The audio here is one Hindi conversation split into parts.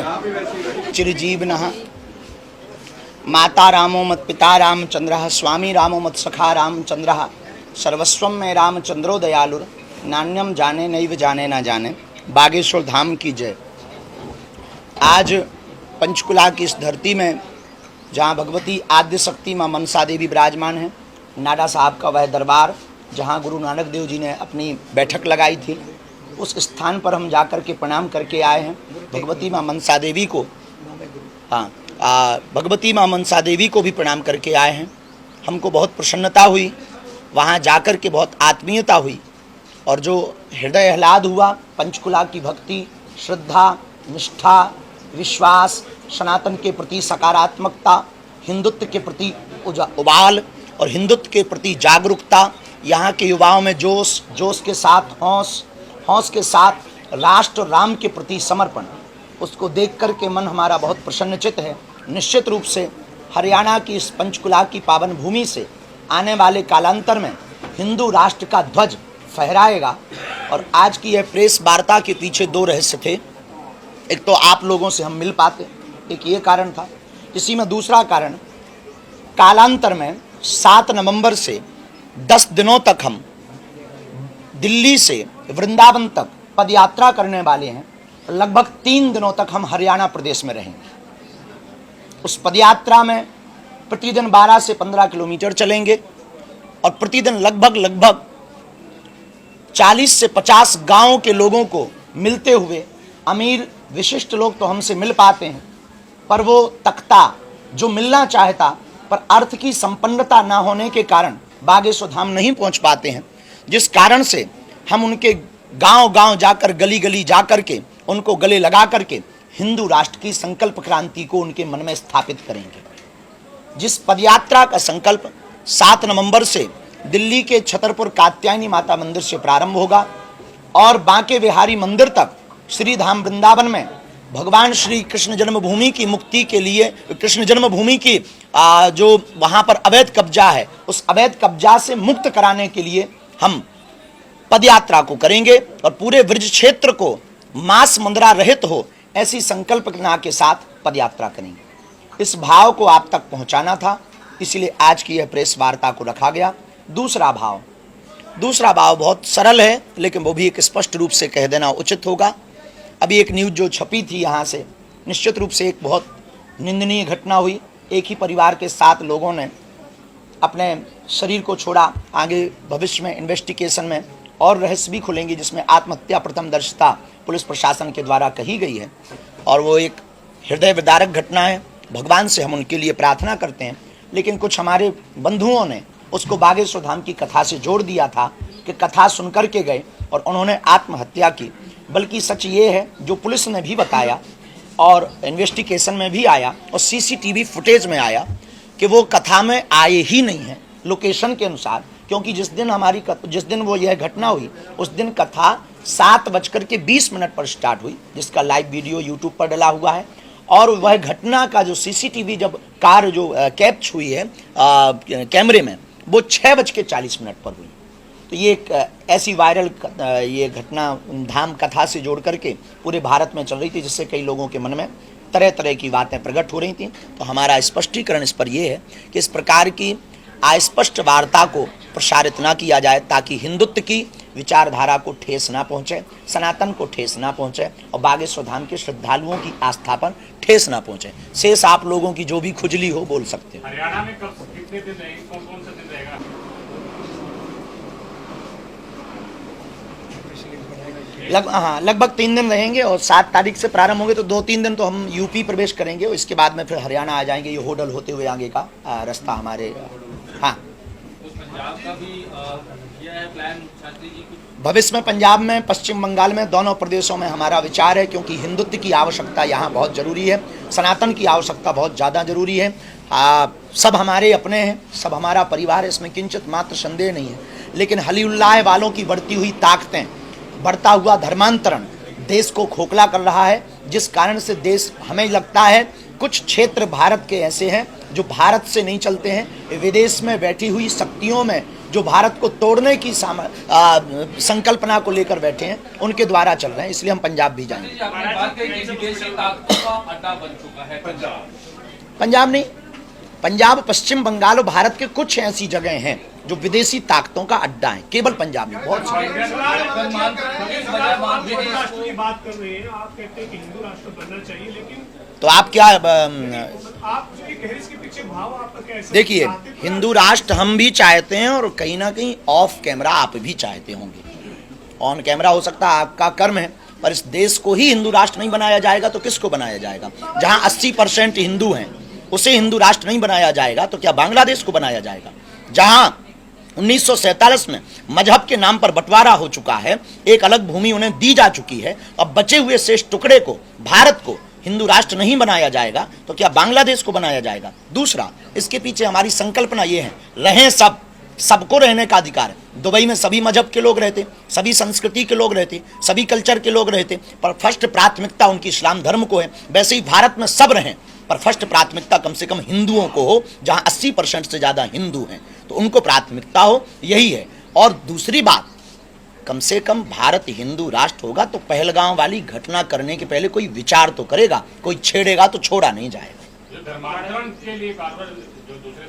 चिरजीवनः माता रामो मत पिता रामचंद्रः स्वामी रामो मत सखा रामचंद्रः सर्वस्वम में रामचंद्रो दयालुर नान्यम जाने नैव जाने ना जाने। बागेश्वर धाम की जय। आज पंचकुला की इस धरती में जहाँ भगवती आद्य शक्ति माँ मनसा देवी विराजमान है, नाडा साहब का वह दरबार जहाँ गुरु नानक देव जी ने अपनी बैठक लगाई थी, उस स्थान पर हम जाकर के प्रणाम करके आए हैं भगवती माँ मनसा देवी को। भगवती माँ मनसा देवी को भी प्रणाम करके आए हैं। हमको बहुत प्रसन्नता हुई, वहाँ जाकर के बहुत आत्मीयता हुई और जो हृदय आह्लाद हुआ, पंचकुला की भक्ति, श्रद्धा, निष्ठा, विश्वास, सनातन के प्रति सकारात्मकता, हिंदुत्व के प्रति उबाल और हिंदुत्व के प्रति जागरूकता, यहाँ के युवाओं में जोश के साथ हौस के साथ राष्ट्र राम के प्रति समर्पण, उसको देख कर के मन हमारा बहुत प्रसन्नचित है। निश्चित रूप से हरियाणा की इस पंचकुला की पावन भूमि से आने वाले कालांतर में हिंदू राष्ट्र का ध्वज फहराएगा। और आज की यह प्रेस वार्ता के पीछे दो रहस्य थे। एक तो आप लोगों से हम मिल पाते, एक ये कारण था। इसी में दूसरा कारण, कालांतर में 7 नवंबर से 10 दिनों तक हम दिल्ली से वृंदावन तक पदयात्रा करने वाले हैं। लगभग 3 दिनों तक हम हरियाणा प्रदेश में रहेंगे। उस पदयात्रा में प्रतिदिन 12 से 15 किलोमीटर चलेंगे और प्रतिदिन लगभग 40 से 50 गांवों के लोगों को मिलते हुए, अमीर विशिष्ट लोग तो हमसे मिल पाते हैं, पर वो तख्ता जो मिलना चाहता पर अर्थ की संपन्नता ना होने के कारण बागेश्वर धाम नहीं पहुंच पाते हैं, जिस कारण से हम उनके गांव जाकर, गली जाकर के उनको गले लगा करके हिंदू राष्ट्र की संकल्प क्रांति को उनके मन में स्थापित करेंगे। जिस पदयात्रा का संकल्प 7 नवंबर से दिल्ली के छतरपुर कात्यायनी माता मंदिर से प्रारंभ होगा और बांके बिहारी मंदिर तक श्री धाम वृंदावन में भगवान श्री कृष्ण जन्मभूमि की मुक्ति के लिए, कृष्ण जन्मभूमि की जो वहाँ पर अवैध कब्जा है, उस अवैध कब्जा से मुक्त कराने के लिए हम पदयात्रा को करेंगे और पूरे ब्रज क्षेत्र को मांस मंदिरा रहित हो, ऐसी संकल्पना के साथ पदयात्रा करेंगे। इस भाव को आप तक पहुंचाना था, इसलिए आज की यह प्रेस वार्ता को रखा गया। दूसरा भाव बहुत सरल है, लेकिन वो भी एक स्पष्ट रूप से कह देना उचित होगा। अभी एक न्यूज़ जो छपी थी यहाँ से, निश्चित रूप से एक बहुत निंदनीय घटना हुई। एक ही परिवार के 7 लोगों ने अपने शरीर को छोड़ा। आगे भविष्य में इन्वेस्टिगेशन में और रहस्य भी खुलेंगे, जिसमें आत्महत्या प्रथमदर्शिता पुलिस प्रशासन के द्वारा कही गई है और वो एक हृदय विदारक घटना है। भगवान से हम उनके लिए प्रार्थना करते हैं, लेकिन कुछ हमारे बंधुओं ने उसको बागेश्वर धाम की कथा से जोड़ दिया था कि कथा सुनकर के गए और उन्होंने आत्महत्या की। बल्कि सच ये है, जो पुलिस ने भी बताया और इन्वेस्टिगेशन में भी आया और सीसीटीवी फुटेज में आया, कि वो कथा में आए ही नहीं है लोकेशन के अनुसार। क्योंकि जिस दिन वो यह घटना हुई, उस दिन कथा 7:20 पर स्टार्ट हुई, जिसका लाइव वीडियो यूट्यूब पर डला हुआ है। और वह घटना का जो सीसीटीवी जब कार जो कैप्च हुई है कैमरे में, वो 6:40 पर हुई। तो ये एक ऐसी वायरल ये घटना धाम कथा से जोड़ करके पूरे भारत में चल रही थी, जिससे कई लोगों के मन में तरह तरह की बातें प्रकट हो रही थी। तो हमारा स्पष्टीकरण इस पर यह है कि इस प्रकार की अस्पष्ट वार्ता को प्रसारित ना किया जाए, ताकि हिंदुत्व की विचारधारा को ठेस ना पहुंचे, सनातन को ठेस ना पहुंचे और बागेश्वर धाम के श्रद्धालुओं की आस्था पर ठेस ना पहुंचे। शेष आप लोगों की जो भी खुजली हो बोल सकते हैं। हरियाणा में कब कितने दिन रहेंगे, कौन से दिन रहेगा? लगभग 3 दिन रहेंगे और 7 तारीख से प्रारंभ होंगे, तो 2-3 दिन तो हम यूपी प्रवेश करेंगे और इसके बाद में फिर हरियाणा आ जाएंगे। ये होडल होते हुए आगे का रास्ता हमारे। हाँ, पंजाब का भी किया है प्लान शास्त्री जी? भविष्य में पंजाब में, पश्चिम बंगाल में, दोनों प्रदेशों में हमारा विचार है, क्योंकि हिंदुत्व की आवश्यकता यहाँ बहुत ज़रूरी है, सनातन की आवश्यकता बहुत ज़्यादा ज़रूरी है। सब हमारे अपने हैं, सब हमारा परिवार है, इसमें किंचित मात्र संदेह नहीं है। लेकिन हलीउल्लाह वालों की बढ़ती हुई ताकतें, बढ़ता हुआ धर्मांतरण देश को खोखला कर रहा है, जिस कारण से देश, हमें लगता है कुछ क्षेत्र भारत के ऐसे हैं जो भारत से नहीं चलते हैं, विदेश में बैठी हुई शक्तियों में जो भारत को तोड़ने की संकल्पना को लेकर बैठे हैं, उनके द्वारा चल रहे हैं। इसलिए हम पंजाब भी जाएंगे। आपने बात कही कि विदेशी ताकतों का अड्डा बन चुका है पंजाब। पंजाब नहीं, पंजाब, पश्चिम बंगाल और भारत के कुछ ऐसी जगह हैं जो विदेशी ताकतों का अड्डा है, केवल पंजाब नहीं, बहुत सारे। राष्ट्र की बात कर रहे हैं, आप कहते हैं कि हिंदू राष्ट्र बनना चाहिए, लेकिन तो आप क्या आप जो ये कह रहे हैं, इसके पीछे भाव आपका कैसे? देखिए, हिंदू राष्ट्र हम भी चाहते हैं और कहीं ना कहीं ऑफ कैमरा आप भी चाहते होंगे। ऑन कैमरा हो सकता है आपका कर्म है, पर इस देश को ही हिंदू राष्ट्र नहीं बनाया जाएगा तो किसको बनाया जाएगा? जहां 80% हिंदू हैं उसे हिंदू राष्ट्र नहीं बनाया जाएगा तो क्या बांग्लादेश को बनाया जाएगा? जहां 1947 में मजहब के नाम पर बंटवारा हो चुका है, एक अलग भूमि उन्हें दी जा चुकी है, अब बचे हुए शेष टुकड़े को, भारत को हिंदू राष्ट्र नहीं बनाया जाएगा तो क्या बांग्लादेश को बनाया जाएगा? दूसरा, इसके पीछे हमारी संकल्पना ये है, रहें सब, सबको रहने का अधिकार है। दुबई में सभी मजहब के लोग रहते, सभी संस्कृति के लोग रहते, सभी कल्चर के लोग रहते, पर फर्स्ट प्राथमिकता उनकी इस्लाम धर्म को है। वैसे ही भारत में सब रहें, पर फर्स्ट प्राथमिकता कम से कम हिंदुओं को हो। जहां 80% से ज्यादा हिंदू हैं तो उनको प्राथमिकता हो, यही है। और दूसरी बात, कम से कम भारत हिंदू राष्ट्र होगा तो पहलगांव वाली घटना करने के पहले कोई विचार तो करेगा, कोई छेड़ेगा तो छोड़ा नहीं जाएगा। धर्मांतरण के लिए बार-बार जो दूसरे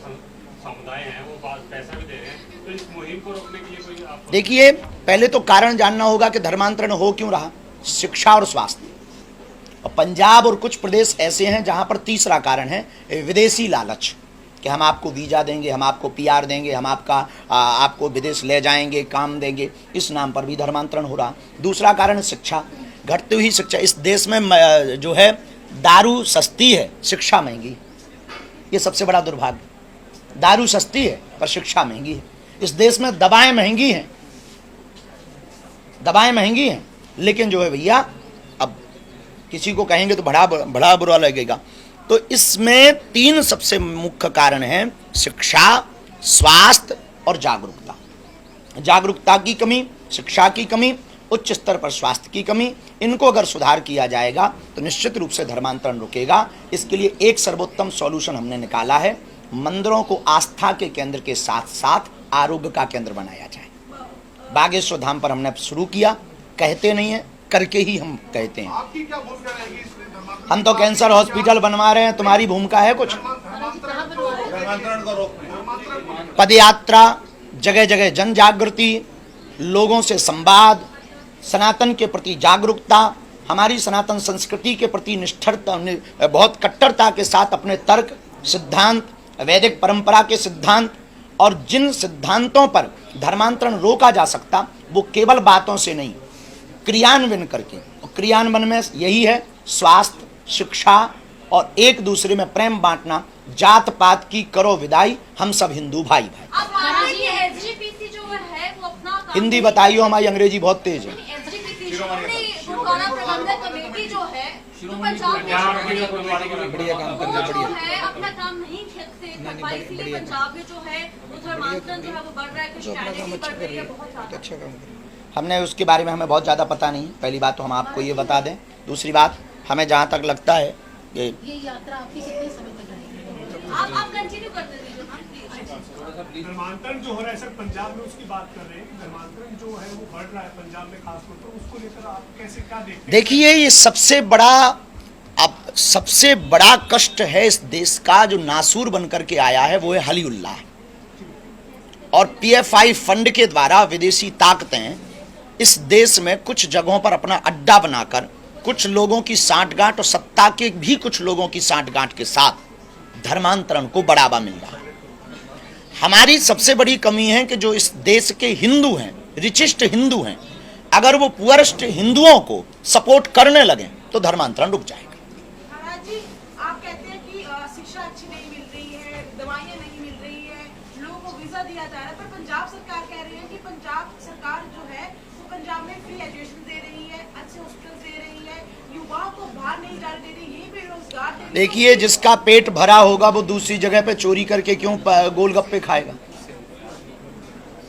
समुदाय हैं वो पैसा भी दे रहे हैं, तो इस मुहिम को रोकने के लिए कोई आप... देखिए, पहले तो कारण जानना होगा कि धर्मांतरण हो क्यों रहा। शिक्षा और स्वास्थ्य, और पंजाब और कुछ प्रदेश ऐसे हैं जहां पर तीसरा कारण है विदेशी लालच, कि हम आपको वीज़ा देंगे, हम आपको पीआर देंगे, हम आपको विदेश ले जाएंगे, काम देंगे, इस नाम पर भी धर्मांतरण हो रहा। दूसरा कारण शिक्षा, घटती हुई शिक्षा। इस देश में जो है दारू सस्ती है, शिक्षा महंगी, ये सबसे बड़ा दुर्भाग्य। दारू सस्ती है पर शिक्षा महंगी है। इस देश में दवाएं महंगी हैं, दवाएं महंगी हैं, लेकिन जो है भैया, अब किसी को कहेंगे तो बड़ा बुरा लगेगा। तो इसमें 3 सबसे मुख्य कारण हैं, शिक्षा, स्वास्थ्य और जागरूकता। जागरूकता की कमी, शिक्षा की कमी, उच्च स्तर पर स्वास्थ्य की कमी, इनको अगर सुधार किया जाएगा तो निश्चित रूप से धर्मांतरण रुकेगा। इसके लिए एक सर्वोत्तम सॉल्यूशन हमने निकाला है, मंदिरों को आस्था के केंद्र के साथ साथ आरोग्य का केंद्र बनाया जाए। बागेश्वर धाम पर हमने शुरू किया, कहते नहीं है, करके ही हम कहते हैं। आपकी क्या भूमिका रहेगी इसमें? हम तो कैंसर हॉस्पिटल बनवा रहे हैं, तुम्हारी भूमिका है कुछ? पदयात्रा, जगह जगह जन जागृति, लोगों से संवाद, सनातन के प्रति जागरूकता, हमारी सनातन संस्कृति के प्रति निष्ठता, बहुत कट्टरता के साथ अपने तर्क, सिद्धांत, वैदिक परंपरा के सिद्धांत, और जिन सिद्धांतों पर धर्मांतरण रोका जा सकता वो केवल बातों से नहीं, क्रियान्वयन करके। और क्रियान्वयन में यही है स्वास्थ्य, शिक्षा और एक दूसरे में प्रेम बांटना। जात पात की करो विदाई, हम सब हिंदू भाई भाई। एसजीपीसी जो है वो अपना हिंदी बताइए, हमारी अंग्रेजी बहुत तेज है। एसजीपीसी गुरुद्वारा प्रबंधक कमेटी जो है तो पंजाब में बढ़िया काम कर रही है, बढ़िया। है, अपना काम नहीं ठीक से कर पाई, इसलिए पंजाब में जो है वो धर्मांतरण जो है वो बढ़ रहा है, क्रिश्चियनिटी बढ़ रही है बहुत ज्यादा। हमने उसके बारे में हमें बहुत ज़्यादा पता नहीं है, पहली बात तो हम आपको ये बता दें। दूसरी बात, हमें जहाँ तक लगता है ये यात्रा आपकी कितने समय तक रहेगी? आप कंटिन्यू करते रहिए। धर्मांतरण जो हो रहा है सर, पंजाब में उसकी बात कर रहे हैं, धर्मांतरण जो है वो बढ़ रहा है पंजाब में खासतौर पर, उसको लेकर आप कैसे क्या देखते हैं? देखिए, ये सबसे बड़ा कष्ट है इस देश का, जो नासूर बन करके आया है, वो है हलीउल्लाह। और पीएफआई फंड के द्वारा विदेशी ताकतें इस देश में कुछ जगहों पर अपना अड्डा बनाकर कुछ लोगों की सांठगांठ और सत्ता के भी कुछ लोगों की सांठगांठ के साथ धर्मांतरण को बढ़ावा मिल रहा है। हमारी सबसे बड़ी कमी है कि जो इस देश के हिंदू हैं, रिचिस्ट हिंदू हैं, अगर वो पुअरेस्ट हिंदुओं को सपोर्ट करने लगे तो धर्मांतरण रुक जाएगा। महाराज जी, आप कहते हैं कि शिक्षा अच्छी नहीं मिल रही है, दवाइयाँ नहीं मिल रही है, लोगों को वीजा दिया जा रहा है, पर पंजाब सरकार कह रही है कि पंजाब सरकार जो है वो पंजाब में फ्री एजुकेशन दे रही है, अच्छे हॉस्पिटल दे रही है, युवाओं को बाहर नहीं जाने दे रही, यहीं पे रोजगार दे रही है। देखिए, जिसका पेट भरा होगा वो दूसरी जगह पे चोरी करके क्यों गोलगप्पे खाएगा?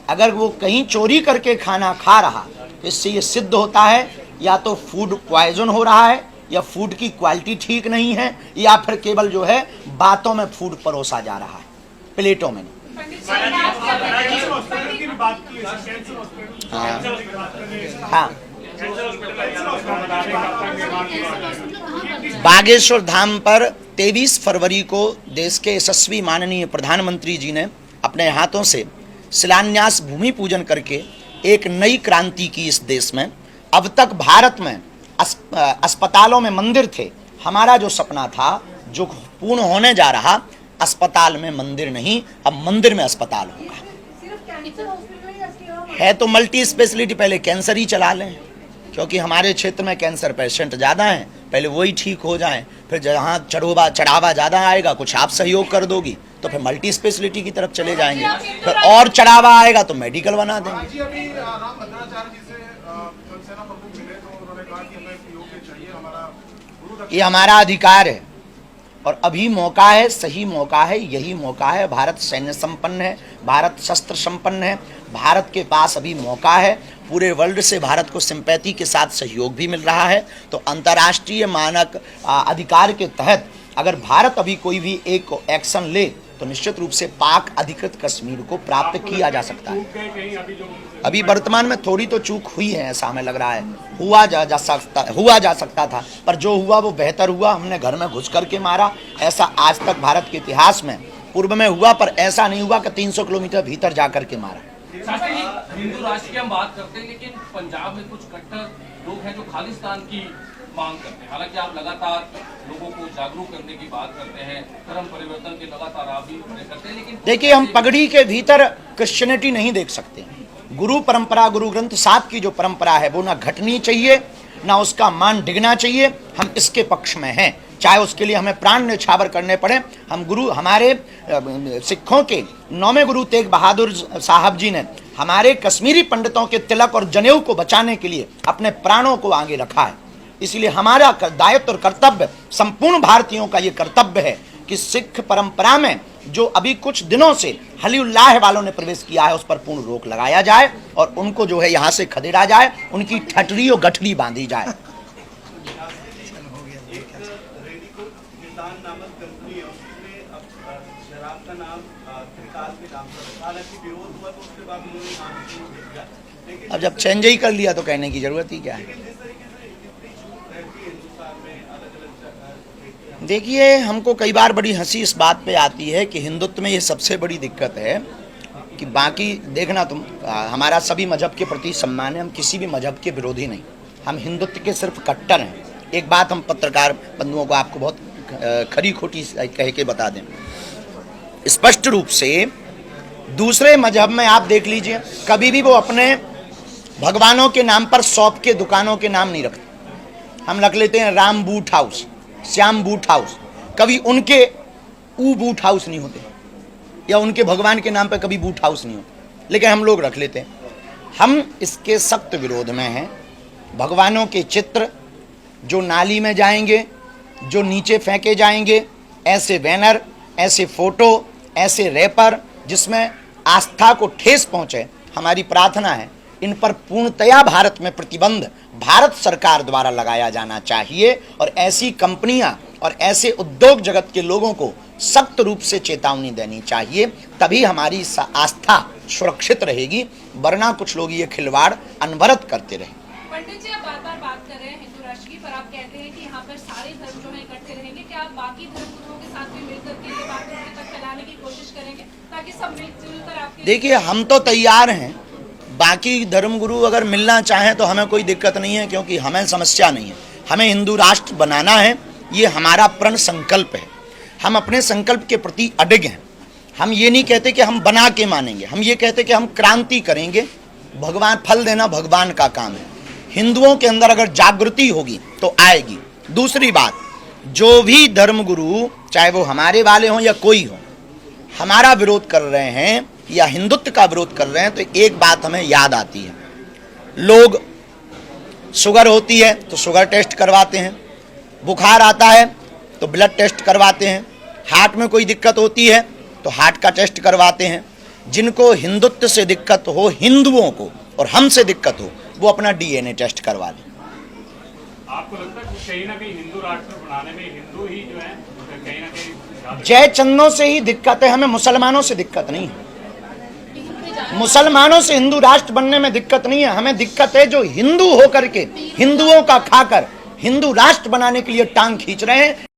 अगर वो कहीं चोरी करके खाना खा रहा तो इससे ये सिद्ध होता है या तो फूड पॉइजन हो रहा है, या फूड की क्वालिटी ठीक नहीं है, या फिर केवल जो है बातों में फूड परोसा जा रहा है, प्लेटों में नहीं। पंडित बात की है, कैंसर हॉस्पिटल हाँ। की बात कर रहे हैं। हाँ, कैंसर हॉस्पिटल बनाने का आपका निर्माण किया है। बागेश्वर धाम पर 23 फरवरी को देश के यशस्वी माननीय प्रधानमंत्री जी ने अपने हाथों से शिलान्यास भूमि पूजन करके एक नई क्रांति की इस देश में। अब तक भारत में अस्पतालों में मंदिर थे। हमारा जो सपना था, जो पूर्ण होने जा रहा, अस्पताल में मंदिर नहीं, अब मंदिर में अस्पताल होगा। सिर्फ कैंसर हॉस्पिटल में इसके अलावा है तो मल्टी स्पेशलिटी, पहले कैंसर ही चला लें, क्योंकि हमारे क्षेत्र में कैंसर पेशेंट ज़्यादा हैं, पहले वही ठीक हो जाएं, फिर जहाँ चढ़ावा ज़्यादा आएगा, कुछ आप सहयोग कर दोगी तो फिर मल्टी स्पेशलिटी की तरफ चले जाएंगे, फिर और चढ़ावा आएगा तो मेडिकल बना देंगे। जी अभी राम भद्राचार्य जी से जल सेना प्रमुख मिले तो उन्होंने कहा कि हमें पीओके चाहिए, हमारा गुरु ये हमारा अधिकार है और अभी मौका है, सही मौका है, यही मौका है। भारत सैन्य संपन्न है, भारत शस्त्र संपन्न है, भारत के पास अभी मौका है। पूरे वर्ल्ड से भारत को सिंपैथी के साथ सहयोग भी मिल रहा है। तो अंतर्राष्ट्रीय मानक अधिकार के तहत अगर भारत अभी कोई भी एक एक्शन ले तो निश्चित रूप से पाक अधिकृत कश्मीर को प्राप्त किया जा सकता है। कहीं अभी वर्तमान में थोड़ी तो चूक हुई है, ऐसा हमें लग रहा है। हुआ जा सकता था, पर जो हुआ वो बेहतर हुआ। हमने घर में घुस करके मारा, ऐसा आज तक भारत के इतिहास में पूर्व में हुआ, पर ऐसा नहीं हुआ कि 300 किलोमीटर भीतर जा करके मारा। शास्त्री जी, हिंदू राष्ट्र की हम बात करते हैं, लेकिन पंजाब में कुछ कट्टर लोग हैं जो खालिस्तान की मांग करते हैं। हालांकि आप लगातार लोगों को जागरूक करने की बात करते हैं, धर्म परिवर्तन के लगातार आप भी करते हैं, लेकिन देखिए, हम पगड़ी के भीतर क्रिश्चियनिटी नहीं देख सकते। गुरु परंपरा, गुरु ग्रंथ साहब की जो परंपरा है वो ना घटनी चाहिए, ना उसका मान डिगना चाहिए। हम इसके पक्ष में हैं, चाहे उसके लिए हमें प्राण न्यौछावर करने पड़े। हम गुरु, हमारे सिखों के 9वें गुरु तेग बहादुर साहब जी ने हमारे कश्मीरी पंडितों के तिलक और जनेऊ को बचाने के लिए अपने प्राणों को आगे रखा है। इसलिए हमारा दायित्व और कर्तव्य, संपूर्ण भारतीयों का ये कर्तव्य है कि सिख परंपरा में जो अभी कुछ दिनों से हलीउल्लाह वालों ने प्रवेश किया है उस पर पूर्ण रोक लगाया जाए और उनको जो है यहाँ से खदेड़ा जाए, उनकी ठटरी और गठरी बांधी जाए। अब जब चेंज ही कर लिया तो कहने की जरूरत ही क्या है। देखिए, हमको कई बार बड़ी हंसी इस बात पे आती है कि हिंदुत्व में ये सबसे बड़ी दिक्कत है कि बाकी देखना, तुम हमारा सभी मजहब के प्रति सम्मान है, हम किसी भी मजहब के विरोधी नहीं, हम हिंदुत्व के सिर्फ कट्टर हैं। एक बात हम पत्रकार बंधुओं को आपको बहुत खरी खोटी कह के बता दें, स्पष्ट रूप से दूसरे मजहब में आप देख लीजिए, कभी भी वो अपने भगवानों के नाम पर शॉप के दुकानों के नाम नहीं रखते। हम रख लेते हैं Ram boot house, Shyam boot house, कभी उनके ऊ बूट हाउस नहीं होते, या उनके भगवान के नाम पर कभी बूट हाउस नहीं होते, लेकिन हम लोग रख लेते हैं। हम इसके सख्त विरोध में हैं। भगवानों के चित्र जो नाली में जाएंगे, जो नीचे फेंके जाएंगे, ऐसे बैनर, ऐसे फोटो, ऐसे रैपर जिसमें आस्था को ठेस पहुंचे, हमारी प्रार्थना है इन पर पूर्णतया भारत में प्रतिबंध भारत सरकार द्वारा लगाया जाना चाहिए और ऐसी कंपनियां और ऐसे उद्योग जगत के लोगों को सख्त रूप से चेतावनी देनी चाहिए, तभी हमारी आस्था सुरक्षित रहेगी, वरना कुछ लोग ये खिलवाड़ अनवरत करते रहे। पंडित जी, आप बार-बार बात कर रहे हैं हिंदू राष्ट्र की, पर आप कहते हैं कि यहाँ पर सारे धर्म जो है इकट्ठे रहेंगे। क्या आप बाकी धर्म गुरुओं के साथ भी मिलकर के ये बात उनके तक फैलाने की कोशिश करेंगे ताकि सब मिलजुल कर आपके? देखिए, हम तो तैयार हैं, बाकी धर्मगुरु अगर मिलना चाहें तो हमें कोई दिक्कत नहीं है, क्योंकि हमें समस्या नहीं है। हमें हिंदू राष्ट्र बनाना है, ये हमारा प्रण संकल्प है। हम अपने संकल्प के प्रति अडिग हैं। हम ये नहीं कहते कि हम बना के मानेंगे, हम ये कहते कि हम क्रांति करेंगे। भगवान फल देना भगवान का काम है। हिंदुओं के अंदर अगर जागृति होगी तो आएगी। दूसरी बात, जो भी धर्मगुरु, चाहे वो हमारे वाले हों या कोई हो, हमारा विरोध कर रहे हैं या हिंदुत्व का विरोध कर रहे हैं, तो एक बात हमें याद आती है। लोग शुगर होती है तो शुगर टेस्ट करवाते हैं, बुखार आता है तो ब्लड टेस्ट करवाते हैं, हार्ट में कोई दिक्कत होती है तो हार्ट का टेस्ट करवाते हैं। जिनको हिंदुत्व से दिक्कत हो, हिंदुओं को, और हमसे दिक्कत हो, वो अपना डीएनए टेस्ट करवा लें। आपको लगता है कि कहीं ना कहीं हिंदू राष्ट्र बनाने में हिंदू ही जो है कहीं ना कहीं जय चंदों से ही दिक्कत है, हमें मुसलमानों से दिक्कत नहीं है। मुसलमानों से हिंदू राष्ट्र बनने में दिक्कत नहीं है, हमें दिक्कत है जो हिंदू होकर के हिंदुओं का खाकर हिंदू राष्ट्र बनाने के लिए टांग खींच रहे हैं।